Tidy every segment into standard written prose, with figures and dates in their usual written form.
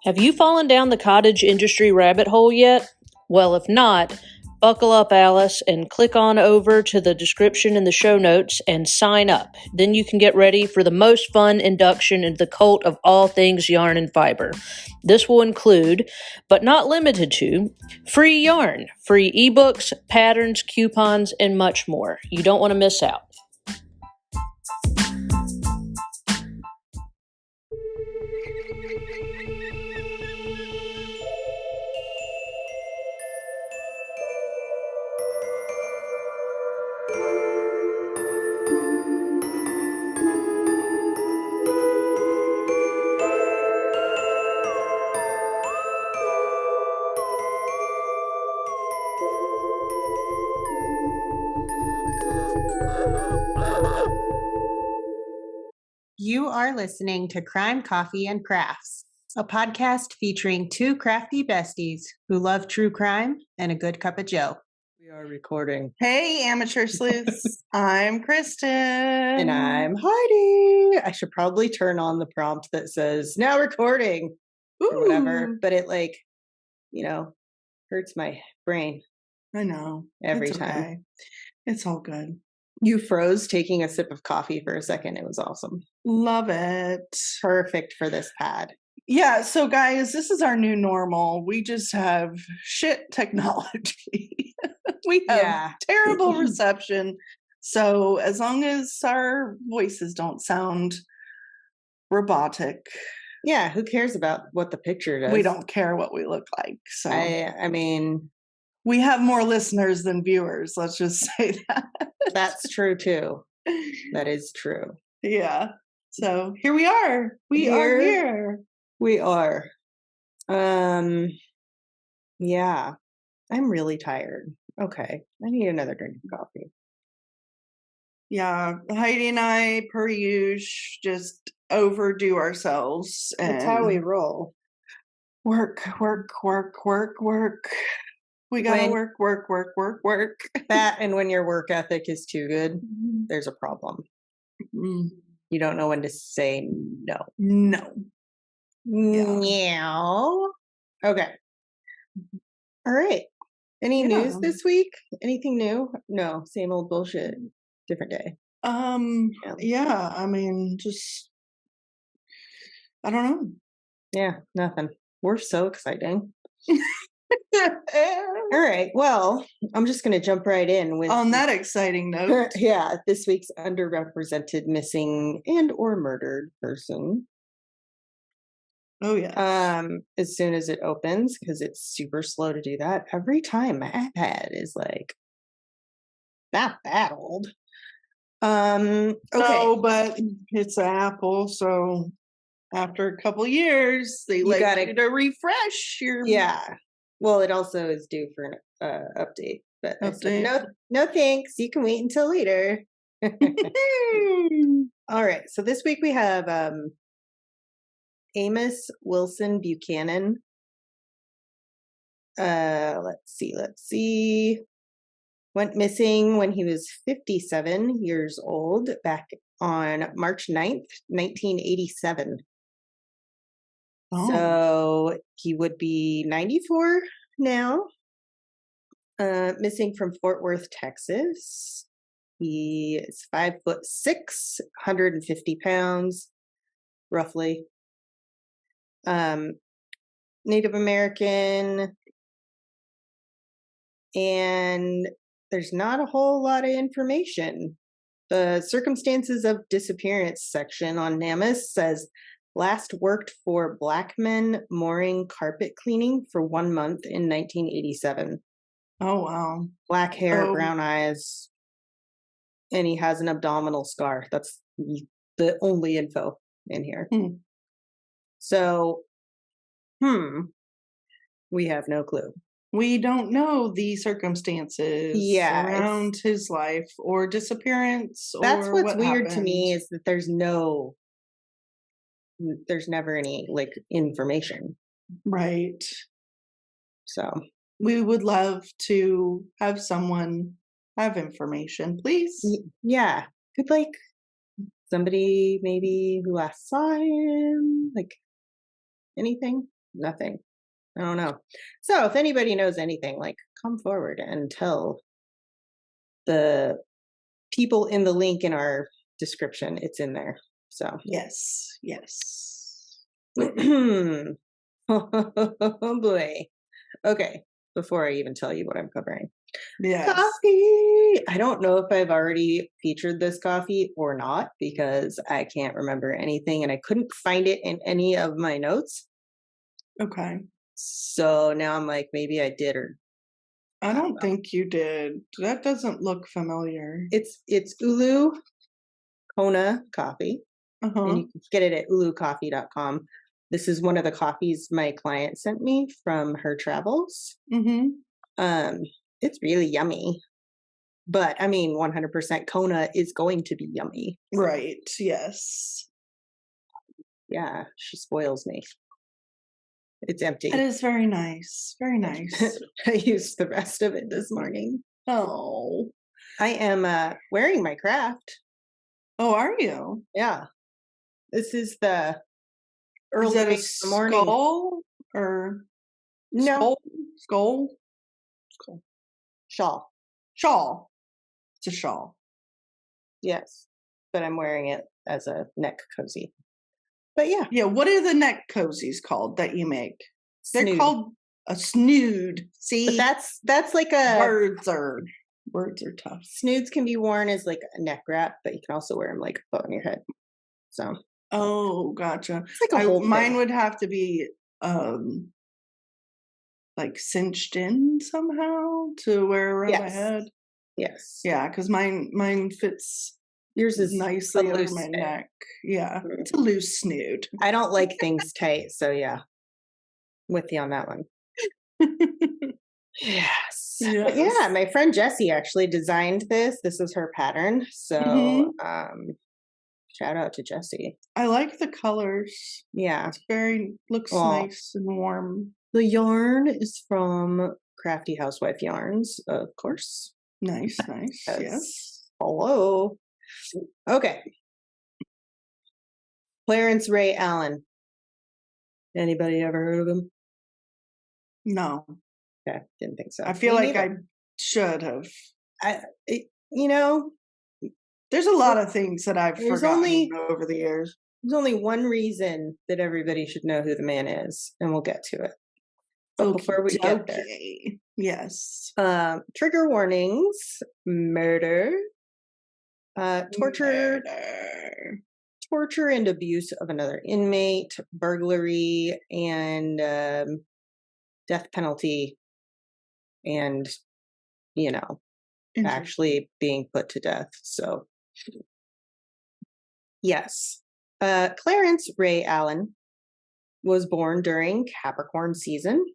Have you fallen down the cottage industry rabbit hole yet? Well, if not, buckle up, Alice, and click on over to the description in the show notes and sign up. Then you can get ready for the most fun induction into the cult of all things yarn and fiber. This will include, but not limited to, free yarn, free ebooks, patterns, coupons, and much more. You don't want to miss out. You are listening to Crime, Coffee, and Crafts, a podcast featuring two crafty besties who love true crime and a good cup of joe. We are recording. Hey, amateur sleuths. I'm Kristen. And I'm Heidi. I should probably turn on the prompt that says, now recording, or whatever. But it hurts my brain. I know. Every it's time. Okay. It's all good. You froze taking a sip of coffee for a second. It was awesome. Love it. Perfect for this pad. Yeah, so guys, this is our new normal. We just have shit technology. We have terrible reception. So as long as our voices don't sound robotic. Yeah, who cares about what the picture does? We don't care what we look like. So I mean, we have more listeners than viewers. Let's just say that. That's true too. That is true. Yeah. So here we are. We are here. We are. Yeah. I'm really tired. Okay. I need another drink of coffee. Yeah. Heidi and I, per usual, just overdo ourselves. That's how we roll. Work. We gotta work. That and when your work ethic is too good, there's a problem. You don't know when to say no. No. Meow. Okay. All right. Any news this week? Anything new? No, same old bullshit. Different day. Yeah. I mean, just I don't know. Yeah, nothing. We're so exciting. All right. Well, I'm just going to jump right in with on that exciting note. Yeah, this week's underrepresented missing and or murdered person. Oh yeah. As soon as it opens, because it's super slow to do that. Every time my iPad is like not that old. Okay. No, but it's Apple, so after a couple years, they you to refresh your. Yeah. Well, it also is due for an update. But update. Said, no, thanks. You can wait until later. All right. So this week we have Amos Wilson Buchanan. Let's see. Went missing when he was 57 years old back on March 9th, 1987. Oh. So he would be 94 now. Missing from Fort Worth, Texas. He is 5'6", 150 pounds, roughly. Native American. And there's not a whole lot of information. The circumstances of disappearance section on NamUs says last worked for Blackman Mooring Carpet Cleaning for 1 month in 1987. Oh, wow. Black hair, brown eyes, and he has an abdominal scar. That's the only info in here. So, we have no clue. We don't know the circumstances around his life or disappearance. That's or what's what weird happened. To me is that there's never any information. Right. So we would love to have someone have information, please. Yeah. Could somebody maybe who last saw him, anything. nothing. I don't know. So if anybody knows anything, like, come forward and tell the people in the link in our description. It's in there. So yes. oh boy. Okay. Before I even tell you what I'm covering. Yes. Coffee. I don't know if I've already featured this coffee or not because I can't remember anything and I couldn't find it in any of my notes. Okay. So now I'm like, maybe I did or I don't think you did. That doesn't look familiar. it's Ulu Kona coffee. And you can get it at ulucoffee.com. This is one of the coffees my client sent me from her travels. It's really yummy. But I mean, 100% Kona is going to be yummy. Right. Yes. Yeah, she spoils me. It's empty. It is very nice. Very nice. I used the rest of it this morning. Oh. I am wearing my craft. Oh, are you? Yeah. This is the early is that a morning. Skull or no skull? Shawl. It's a shawl. Yes, but I'm wearing it as a neck cozy. But yeah. What are the neck cozies called that you make? They're Snood. called a snood. See, but that's like a words are tough. Snoods can be worn as like a neck wrap, but you can also wear them like a bow on your head. So. Oh, gotcha. It's like a whole mine thing. would have to be like cinched in somehow to wear around my head. Yes. Yeah, because mine fits. Yours is nicely over my neck. Yeah, it's a loose snood. I don't like things tight, so yeah, with you on that one. Yes. But yeah, my friend Jessie actually designed this. This is her pattern. So shout out to Jessie. I like the colors. Yeah. It's looks nice and warm. The yarn is from Crafty Housewife Yarns, of course. Nice. Yes. Hello. Okay. Clarence Ray Allen. Anybody ever heard of him? No. Okay, didn't think so. I feel like I should have. There's a lot of things that I've forgotten over the years. There's only one reason that everybody should know who the man is, and we'll get to it. But before we get there, yes. Trigger warnings: murder, torture and abuse of another inmate, burglary, and death penalty, and actually being put to death. So, yes. Clarence Ray Allen was born during Capricorn season.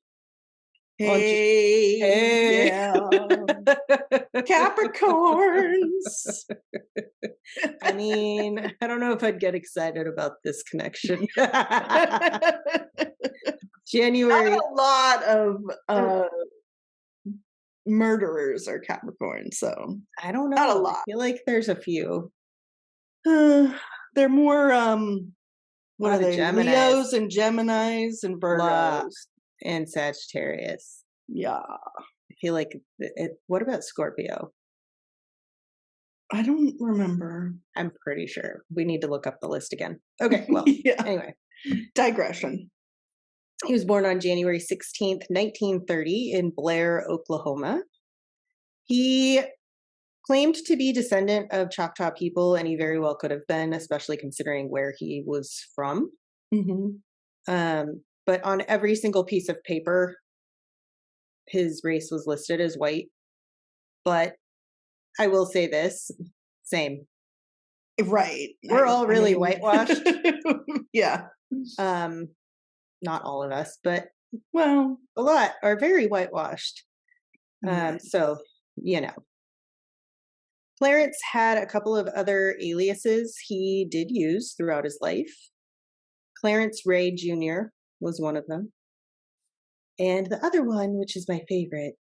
Hey. Yeah. Capricorns. I mean, I don't know if I'd get excited about this connection. January. Not a lot of murderers are Capricorn, so I don't know. Not a lot. I feel like there's a few. They're more what are they? Geminis. Leos and Geminis and Virgos and Sagittarius. Yeah. I feel like what about Scorpio? I don't remember. I'm pretty sure. We need to look up the list again. Okay, well, anyway. Digression. He was born on January 16th, 1930 in Blair, Oklahoma. He claimed to be descendant of Choctaw people, and he very well could have been, especially considering where he was from. But on every single piece of paper, his race was listed as white. But I will say this, same. Right. We're all really whitewashed. Yeah. Not all of us, but a lot are very whitewashed. So, Clarence had a couple of other aliases he did use throughout his life. Clarence Ray Jr. was one of them. And the other one, which is my favorite,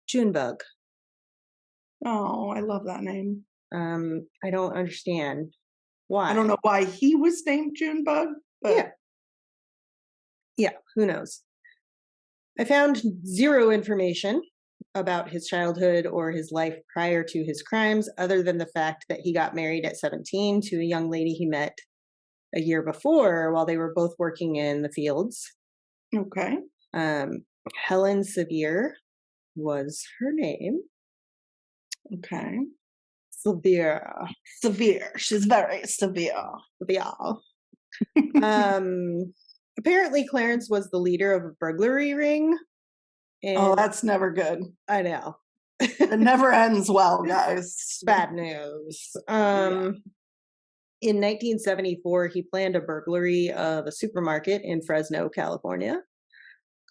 Junebug. Oh, I love that name. I don't understand why. I don't know why he was named Junebug, but Yeah, who knows? I found zero information about his childhood or his life prior to his crimes, other than the fact that he got married at 17 to a young lady he met a year before while they were both working in the fields. Okay. Helen Sevier was her name. Okay. Severe. She's very severe. Apparently Clarence was the leader of a burglary ring. Oh, that's never good. I know. It never ends well, guys. Bad news. In 1974, he planned a burglary of a supermarket in Fresno, California,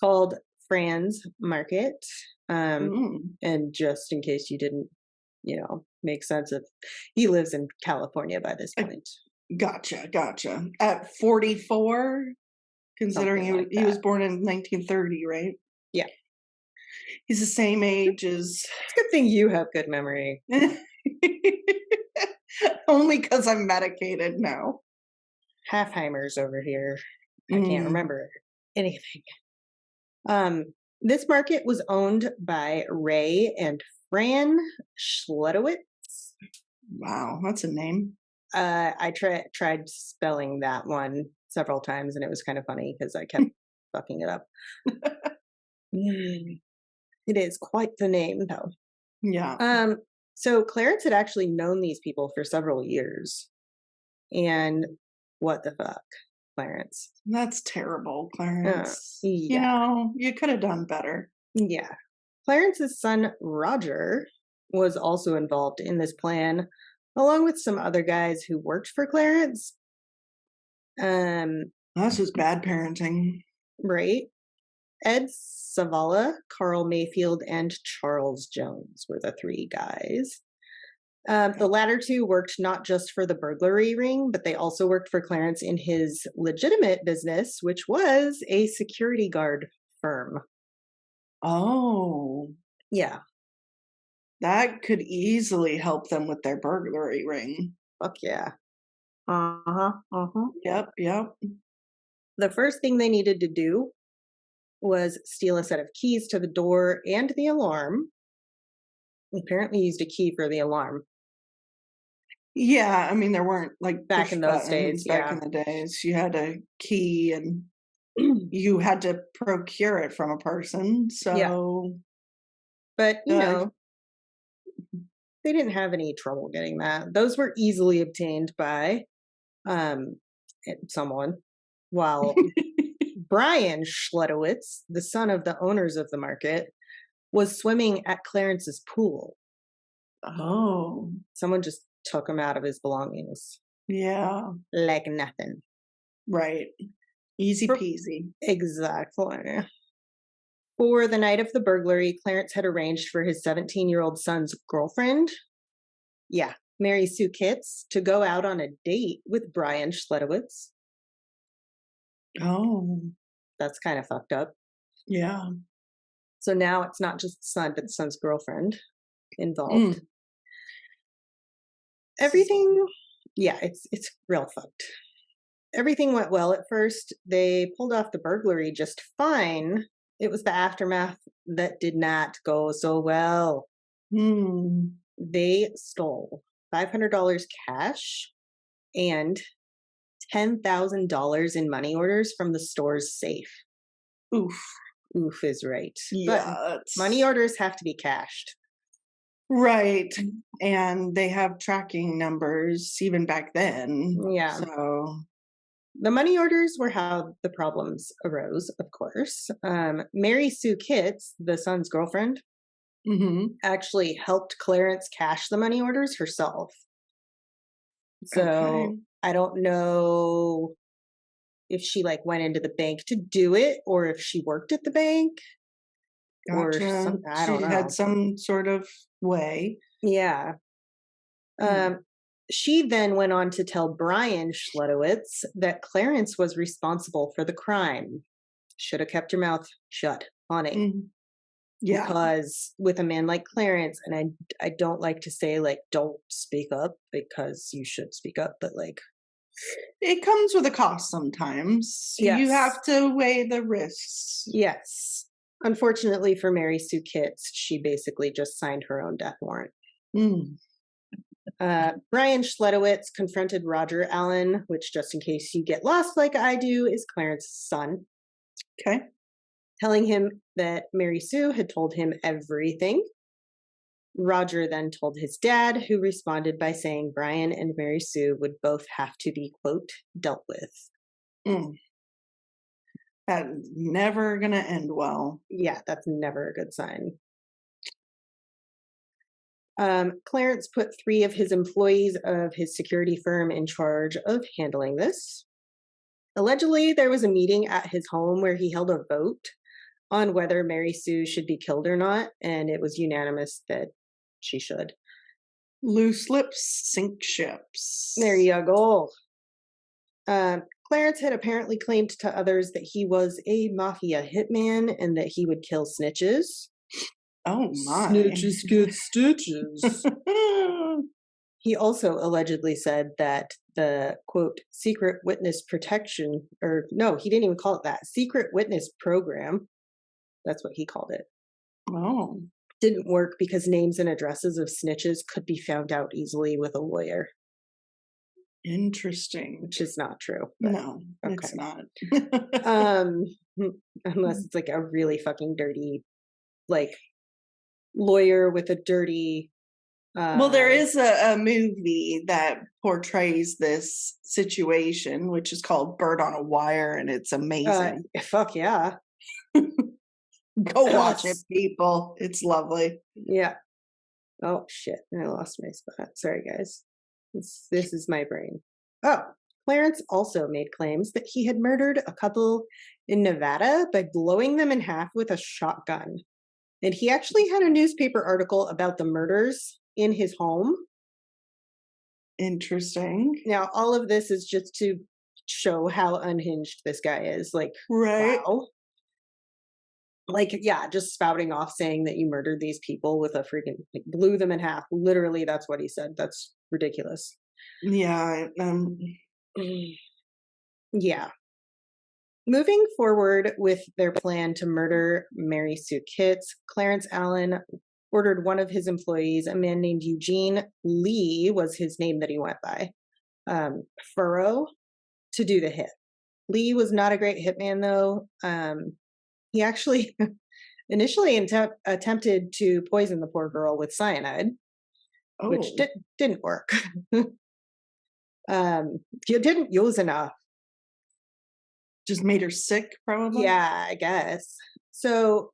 called Fran's Market. And just in case you didn't, make sense of, he lives in California by this point. Gotcha. At 44, considering he was born in 1930, right? Yeah. He's the same age as... It's a good thing you have good memory. Only because I'm medicated now. Halfheimer's over here. I can't remember anything. This market was owned by Ray and Fran Schledowitz. Wow, that's a name. I tried spelling that one several times, and it was kind of funny because I kept fucking it up. It is quite the name, though. Yeah. So Clarence had actually known these people for several years. And what the fuck, Clarence? That's terrible, Clarence. Yeah. You could have done better. Yeah. Clarence's son, Roger, was also involved in this plan, along with some other guys who worked for Clarence. That's just bad parenting. Right. Ed Savala, Carl Mayfield, and Charles Jones were the three guys. The latter two worked not just for the burglary ring, but they also worked for Clarence in his legitimate business, which was a security guard firm. Oh. Yeah. That could easily help them with their burglary ring. Fuck yeah. Yep. The first thing they needed to do was steal a set of keys to the door and the alarm. Apparently used a key for the alarm. Yeah, I mean, there weren't like back in those days. Back in the days, you had a key and you had to procure it from a person. So, yeah. But they didn't have any trouble getting that. Those were easily obtained by someone. While Brian Schledowitz, the son of the owners of the market, was swimming at Clarence's pool. Oh. Someone just took him out of his belongings. Yeah. Like nothing. Right. Easy peasy. Exactly. For the night of the burglary, Clarence had arranged for his 17-year-old son's girlfriend, Mary Sue Kitts, to go out on a date with Brian Schledowitz. Oh. That's kind of fucked up. Yeah. So now it's not just the son, but the son's girlfriend involved. Everything, it's real fucked. Everything went well at first. They pulled off the burglary just fine. It was the aftermath that did not go so well. They stole $500 cash and $10,000 in money orders from the store's safe. Oof is right. Yeah. But money orders have to be cashed. Right. And they have tracking numbers even back then. Yeah. So the money orders were how the problems arose, of course. Mary Sue Kitts, the son's girlfriend, actually helped Clarence cash the money orders herself. So I don't know if she went into the bank to do it or if she worked at the bank. Gotcha. Or something. I don't know. She had some sort of way. Yeah. She then went on to tell Brian Schledowitz that Clarence was responsible for the crime. Should have kept your mouth shut, honey. Yeah. Because with a man like Clarence, and I don't like to say don't speak up because you should speak up, but It comes with a cost sometimes. Yes. You have to weigh the risks. Yes. Unfortunately for Mary Sue Kitts, she basically just signed her own death warrant. Brian Schledowitz confronted Roger Allen, which, just in case you get lost like I do, is Clarence's son. Okay. Telling him that Mary Sue had told him everything. Roger then told his dad, who responded by saying Brian and Mary Sue would both have to be, quote, dealt with. That's never going to end well. Yeah, that's never a good sign. Clarence put 3 of his employees of his security firm in charge of handling this. Allegedly, there was a meeting at his home where he held a vote on whether Mary Sue should be killed or not, and it was unanimous that she should. Loose lips sink ships. There you go. Clarence had apparently claimed to others that he was a mafia hitman and that he would kill snitches. Oh my. Snitches get stitches. He also allegedly said that the, quote, secret witness protection, or no, he didn't even call it that, secret witness program. That's what he called it. Oh. Didn't work because names and addresses of snitches could be found out easily with a lawyer. Interesting. Which is not true. No, okay. It's not. Unless it's like a really fucking dirty, like, lawyer with a dirty... well, there is a movie that portrays this situation, which is called Bird on a Wire, and it's amazing. Fuck yeah. Go watch it, people. It's lovely. Yeah. Oh, shit. I lost my spot. Sorry, guys. This is my brain. Oh, Clarence also made claims that he had murdered a couple in Nevada by blowing them in half with a shotgun. And he actually had a newspaper article about the murders in his home. Interesting. Now, all of this is just to show how unhinged this guy is. Like, right. Wow. Like, yeah, just spouting off saying that you murdered these people with a freaking, like, blew them in half. Literally, that's what he said. That's ridiculous. Yeah. Yeah. Moving forward with their plan to murder Mary Sue Kitts, Clarence Allen ordered one of his employees, a man named Eugene Lee was his name that he went by, Furrow, to do the hit. Lee was not a great hitman, though. He actually initially attempted to poison the poor girl with cyanide, which didn't work. You didn't use enough. Just made her sick, probably? Yeah, I guess. So,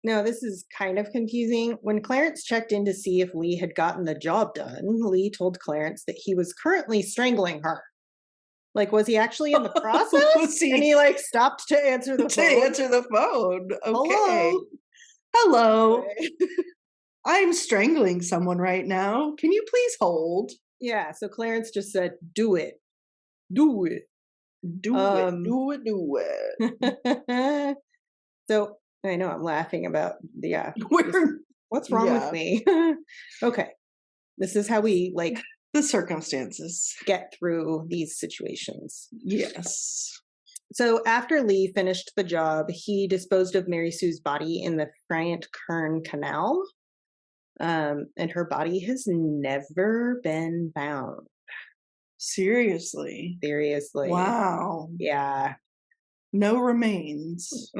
now this is kind of confusing. When Clarence checked in to see if Lee had gotten the job done, Lee told Clarence that he was currently strangling her. Like, was he actually in the process? And he, like, stopped to answer the phone. To answer the phone. Okay. Hello. Okay. I'm strangling someone right now. Can you please hold? Yeah, so Clarence just said, do it. Do it. Do it. So, I know I'm laughing about, what's wrong with me? Okay. This is how we, like, the circumstances get through these situations. Yes. So after Lee finished the job, he disposed of Mary Sue's body in the Friant Kern Canal. And her body has never been found. Seriously? Wow. Yeah. No remains.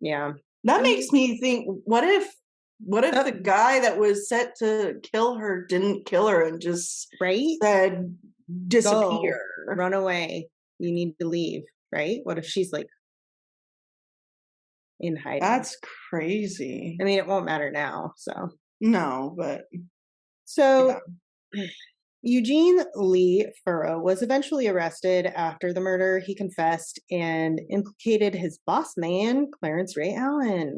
Yeah. That makes me think, what if the guy that was set to kill her didn't kill her and just said disappear? Go, run away. You need to leave, right? What if she's like in hiding? That's crazy. I mean, it won't matter now, so. No, but. So, yeah. Eugene Lee Furrow was eventually arrested after the murder. He confessed and implicated his boss man, Clarence Ray Allen.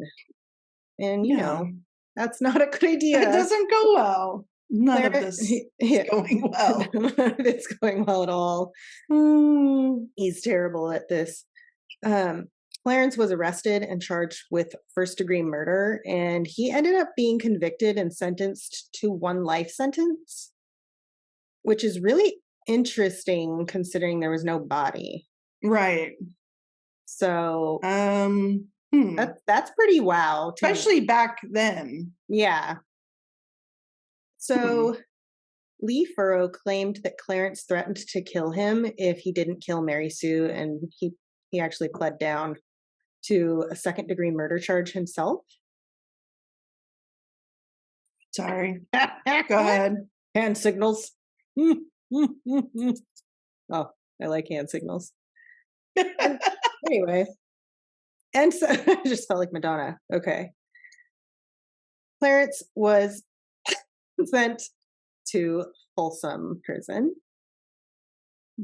And, you know, that's not a good idea. It doesn't go well. None of this is going well. None of it's going well at all. He's terrible at this. Clarence was arrested and charged with first-degree murder, and he ended up being convicted and sentenced to 1 life sentence, which is really interesting considering there was no body. Right. So that's pretty wow. Especially back then. Yeah. So Lee Furrow claimed that Clarence threatened to kill him if he didn't kill Mary Sue, and he actually pled down to a second-degree murder charge himself. Sorry. Go ahead. Hand signals. Oh, I like hand signals. Anyway. And so I just felt like Madonna. Okay. Clarence was sent to Folsom Prison.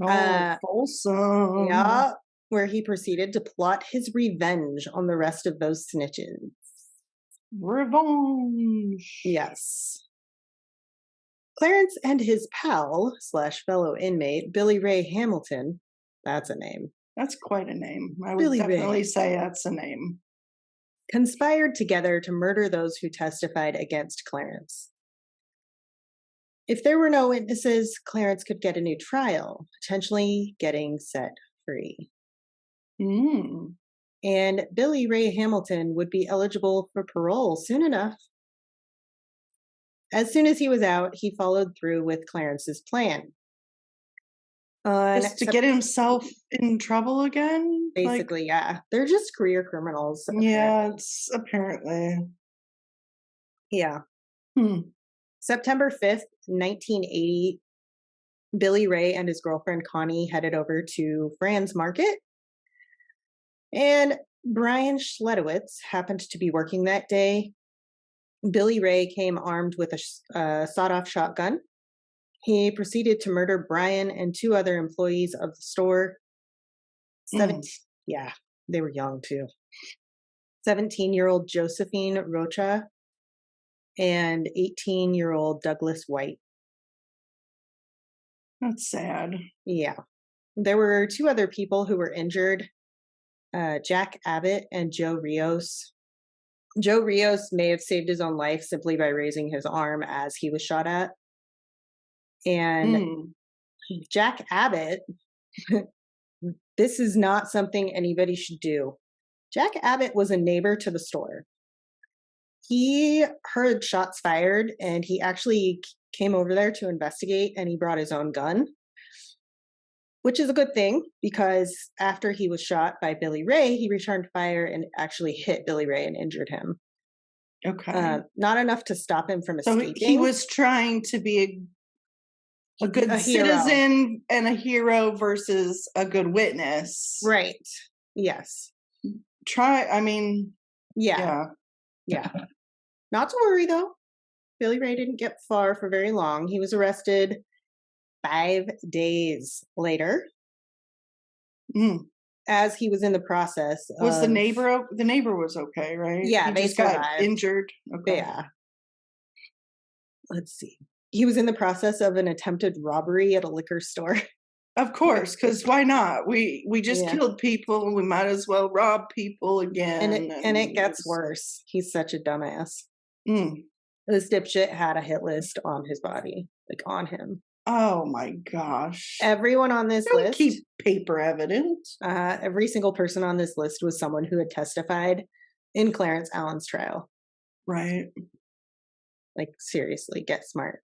Folsom. Yeah, where he proceeded to plot his revenge on the rest of those snitches. Revenge. Yes. Clarence and his pal / fellow inmate, Billy Ray Hamilton, that's a name. That's quite a name. I would Billy definitely Ray. say that's a name. Conspired together to murder those who testified against Clarence. If there were no witnesses, Clarence could get a new trial, potentially getting set free. And Billy Ray Hamilton would be eligible for parole soon enough. As soon as he was out, he followed through with Clarence's plan. Just to get himself in trouble again? Basically, yeah. They're just career criminals. Yeah, it's apparently. Yeah. September 5th, 1980, Billy Ray and his girlfriend Connie headed over to Fran's Market. And Brian Schledowitz happened to be working that day. Billy Ray came armed with a sawed-off shotgun. He proceeded to murder Brian and 2 other employees of the store. Yeah, they were young too. 17-year-old Josephine Rocha and 18-year-old Douglas White. That's sad. Yeah. There were 2 other people who were injured, Jack Abbott and Joe Rios. Joe Rios may have saved his own life simply by raising his arm as he was shot at. And Jack Abbott, this is not something anybody should do. Jack Abbott was a neighbor to the store. He heard shots fired and he actually came over there to investigate, and he brought his own gun, which is a good thing because after he was shot by Billy Ray, he returned fire and actually hit Billy Ray and injured him. Okay. Not enough to stop him from escaping. So he was trying to be a good citizen and a hero versus a good witness. Right. Yes. Yeah. Not to worry though. Billy Ray didn't get far for very long. He was arrested 5 days later. As he was in the process was the neighbor was okay, right? Yeah, they just got injured. Okay. Yeah. Let's see. He was in the process of an attempted robbery at a liquor store. Of course, because why not? We just killed people. We might as well rob people again. And it gets worse. He's such a dumbass. This dipshit had a hit list on his body, like on him. Oh my gosh. Everyone on this list. Keep paper evidence. Every single person on this list was someone who had testified in Clarence Allen's trial. Right. Like, seriously, get smart.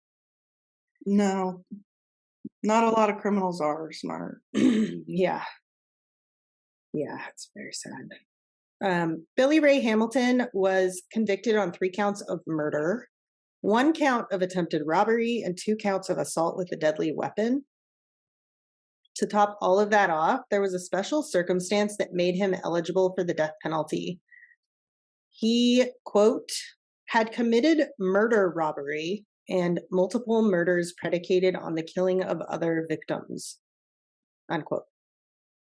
No. Not a lot of criminals are smart. Yeah. Yeah, it's very sad. Billy Ray Hamilton was convicted on 3 counts of murder, 1 count of attempted robbery, and 2 counts of assault with a deadly weapon. To top all of that off, there was a special circumstance that made him eligible for the death penalty. He, quote, had committed murder robbery and multiple murders predicated on the killing of other victims, unquote.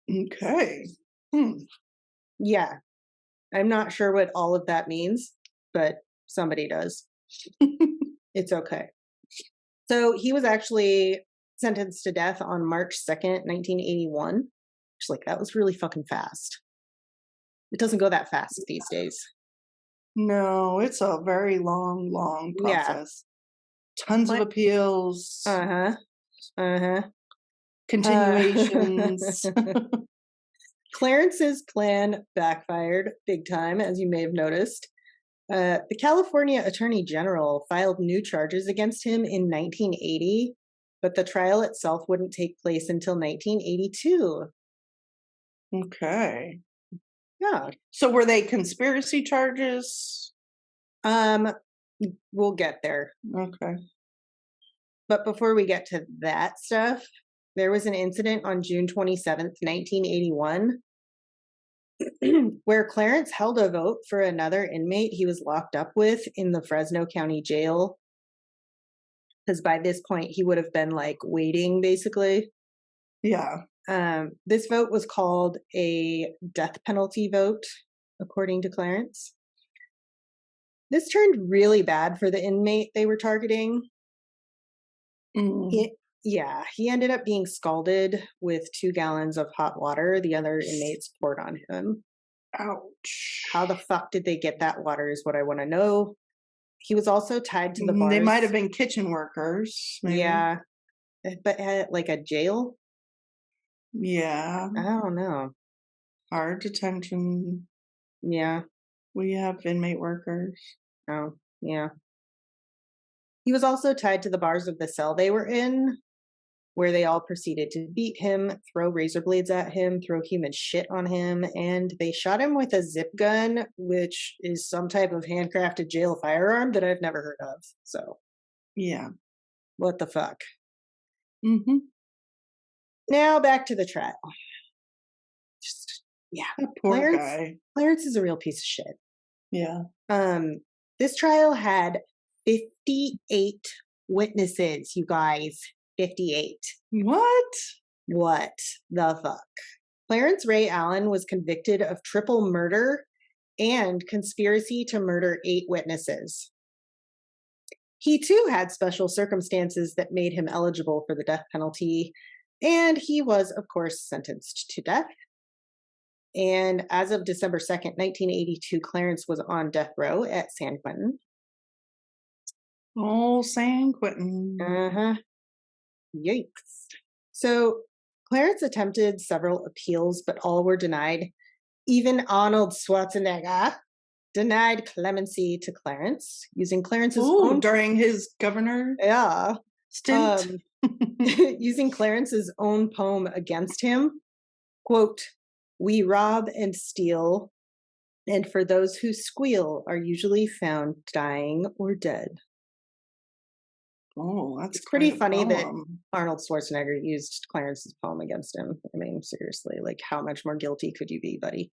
Okay. Yeah. I'm not sure what all of that means, but somebody does. It's okay. So he was actually sentenced to death on March 2nd, 1981. Which, like, that was really fucking fast. It doesn't go that fast these days. No, it's a very long process. Tons of appeals. continuations. Clarence's plan backfired big time, as you may have noticed. The California Attorney General filed new charges against him in 1980, but the trial itself wouldn't take place until 1982. Okay. Yeah. So were they conspiracy charges? We'll get there. Okay. But before we get to that stuff, there was an incident on June 27th, 1981, where Clarence held a vote for another inmate he was locked up with in the Fresno County Jail. Because by this point, he would have been like waiting, basically. Yeah. This vote was called a death penalty vote, according to Clarence. This turned really bad for the inmate they were targeting. He ended up being scalded with 2 gallons of hot water the other inmates poured on him. Ouch. How the fuck did they get that water is what I want to know. He was also tied to the bars. They might have been kitchen workers. Maybe. Yeah. But at like a jail? Yeah. I don't know. Hard detention. Yeah. We have inmate workers. Oh, yeah. He was also tied to the bars of the cell they were in, where they all proceeded to beat him, throw razor blades at him, throw human shit on him, and they shot him with a zip gun, which is some type of handcrafted jail firearm that I've never heard of. So, yeah. What the fuck? Mm-hmm. Now back to the trial. Poor guy. Clarence is a real piece of shit. Yeah. This trial had 58 witnesses, you guys. 58. What the fuck? Clarence Ray Allen was convicted of triple murder and conspiracy to murder 8 witnesses. He too had special circumstances that made him eligible for the death penalty, and he was, of course, sentenced to death. And as of December 2nd, 1982, Clarence was on death row at San Quentin. Oh, San Quentin. Uh-huh. Yikes. So Clarence attempted several appeals, but all were denied. Even Arnold Schwarzenegger denied clemency to Clarence, using Clarence's own... during his governor stint. Using Clarence's own poem against him. Quote, "We rob and steal, and for those who squeal are usually found dying or dead." Oh, that's pretty funny that Arnold Schwarzenegger used Clarence's poem against him. I mean, seriously, like, how much more guilty could you be, buddy?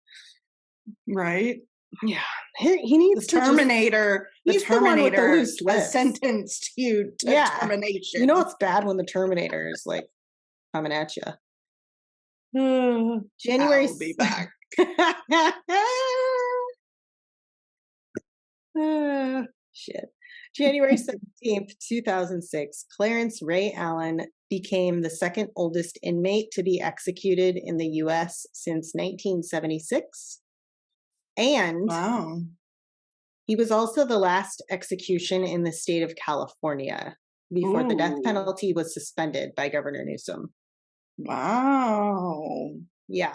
Right? Yeah. He needs the Terminator. The Terminator has sentenced you to termination. You know it's bad when the Terminator is like coming at you. January. I'll be back. Shit. January 17th, 2006, Clarence Ray Allen became the second oldest inmate to be executed in the U.S. since 1976. And he was also the last execution in the state of California before the death penalty was suspended by Governor Newsom. Wow. Yeah.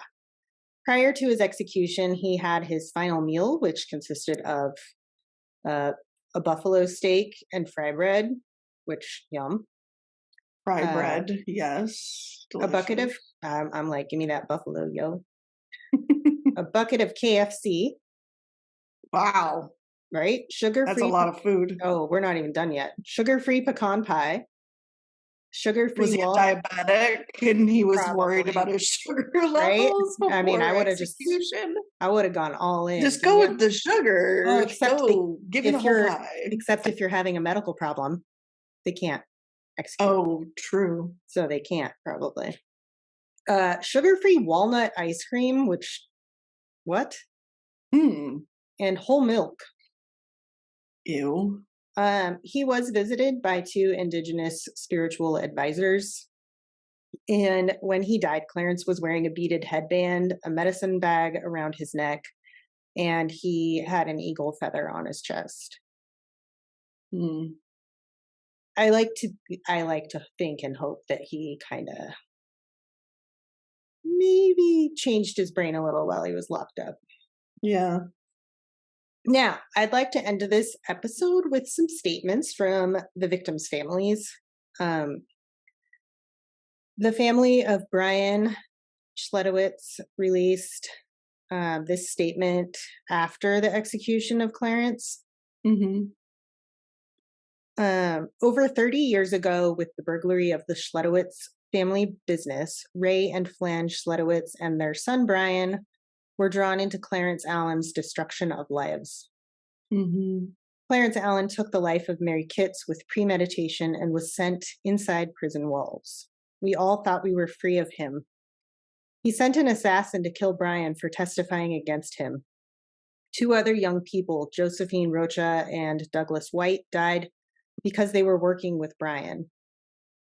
Prior to his execution, he had his final meal, which consisted of a buffalo steak and fry bread, which, yum. Fry bread, yes. Delicious. A bucket of, I'm like, give me that buffalo, yo. A bucket of KFC. Wow. Right? Sugar-free. That's a lot of food. Oh, we're not even done yet. Sugar-free pecan pie. Sugar-free. Was he diabetic and he was worried about his sugar levels? Right? I mean, I would have gone all in. Just go with the sugar. Except except if you're having a medical problem, they can't execute. Oh, true. So they can't probably. Sugar-free walnut ice cream, which what? And whole milk. Ew. He was visited by 2 indigenous spiritual advisors. And when he died, Clarence was wearing a beaded headband, a medicine bag around his neck, and he had an eagle feather on his chest. I like to think and hope that he kind of maybe changed his brain a little while he was locked up. Yeah. Now, I'd like to end this episode with some statements from the victims' families. The family of Brian Schledowitz released this statement after the execution of Clarence. Over 30 years ago, with the burglary of the Schledowitz family business, Ray and Flange Schledowitz and their son Brian were drawn into Clarence Allen's destruction of lives. Clarence Allen took the life of Mary Kitts with premeditation and was sent inside prison walls. We all thought we were free of him. He sent an assassin to kill Brian for testifying against him. 2 other young people, Josephine Rocha and Douglas White, died because they were working with Brian.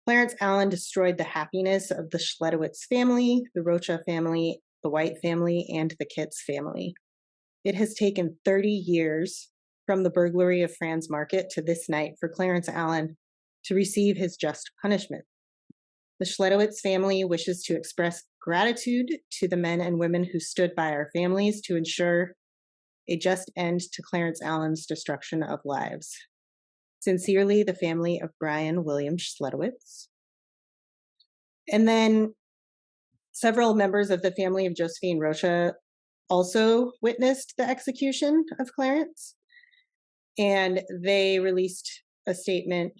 Clarence Allen destroyed the happiness of the Schledowitz family, the Rocha family, the White family, and the Kitts family. It has taken 30 years from the burglary of Franz Market to this night for Clarence Allen to receive his just punishment. The Schledowitz family wishes to express gratitude to the men and women who stood by our families to ensure a just end to Clarence Allen's destruction of lives. Sincerely, the family of Brian William Schledowitz. And then several members of the family of Josephine Rocha also witnessed the execution of Clarence, and they released a statement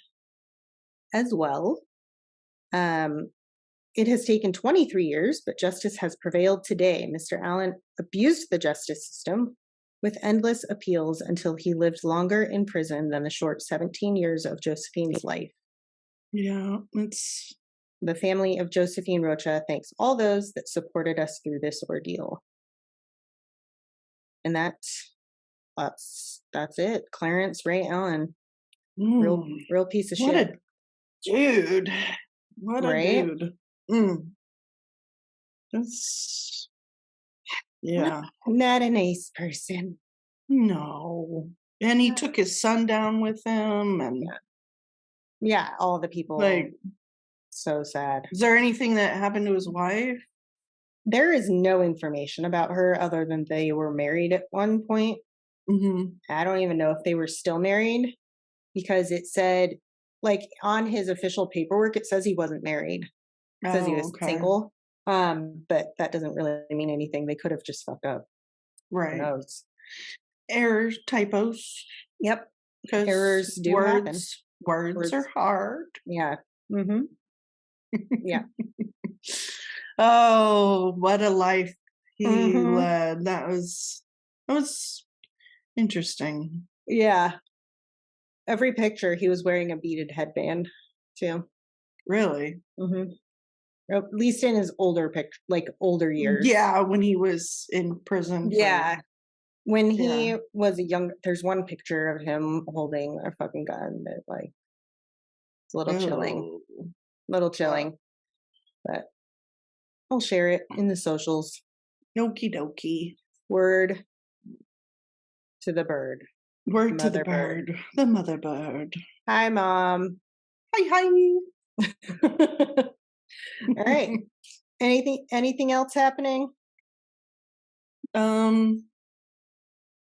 as well. It has taken 23 years, but justice has prevailed today. Mr. Allen abused the justice system with endless appeals until he lived longer in prison than the short 17 years of Josephine's life. Yeah, it's... The family of Josephine Rocha thanks all those that supported us through this ordeal. And that's it. Clarence Ray Allen. Real piece of shit. Dude. What a right? dude. That's... Yeah. Not a nice person. No. And he took his son down with him, and yeah, all the people. Like, so sad. Is there anything that happened to his wife? There is no information about her other than they were married at one point. I don't even know if they were still married, because it said, like, on his official paperwork, it says he wasn't married. It says he was single. But that doesn't really mean anything. They could have just fucked up. Right. Who knows? Errors, typos. Yep. Because errors do happen. Words are hard. Yeah. Yeah. Oh, what a life he led. That was interesting. Yeah. Every picture he was wearing a beaded headband too. Really? At least in his older older years. Yeah, when he was in prison. When he was a young, there's one picture of him holding a fucking gun that, like, it's a little chilling. But I'll share it in the socials. Okie dokie. Word to the bird. Word to the bird. The mother bird. Hi, Mom. Hi. All right. Anything else happening?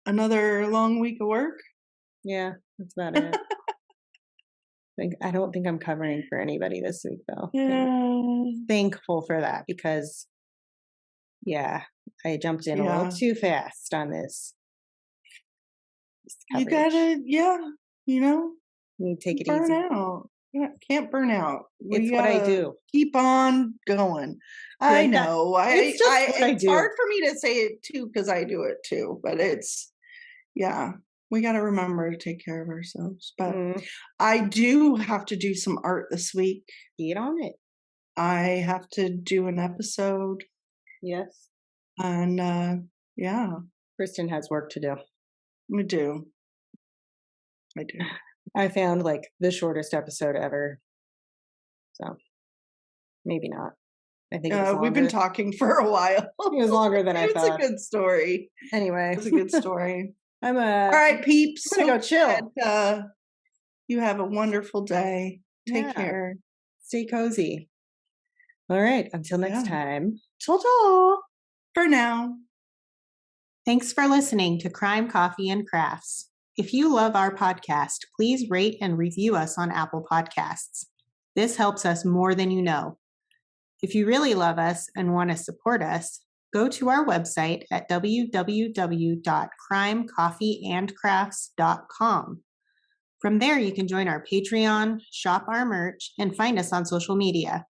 Another long week of work. Yeah, that's about it. I don't think I'm covering for anybody this week, though. Yeah. I'm thankful for that, because I jumped in a little too fast on this. You gotta, you take it easy. Out. Can't burn out. It's what I do. Keep on going. I know. It's hard for me to say it too, because I do it too. But we got to remember to take care of ourselves. But I do have to do some art this week. Get on it. I have to do an episode. Yes. And Kristen has work to do. I do. I found, like, the shortest episode ever. So maybe not. I think we've been talking for a while. It was longer than I thought. It's a good story. Anyway. It's a good story. All right, peeps. I'm gonna go chill. You have a wonderful day. Take care. Stay cozy. All right. Until next time. Ta-ta for now. Thanks for listening to Crime, Coffee, and Crafts. If you love our podcast, please rate and review us on Apple Podcasts. This helps us more than you know. If you really love us and want to support us, go to our website at www.crimecoffeeandcrafts.com. From there, you can join our Patreon, shop our merch, and find us on social media.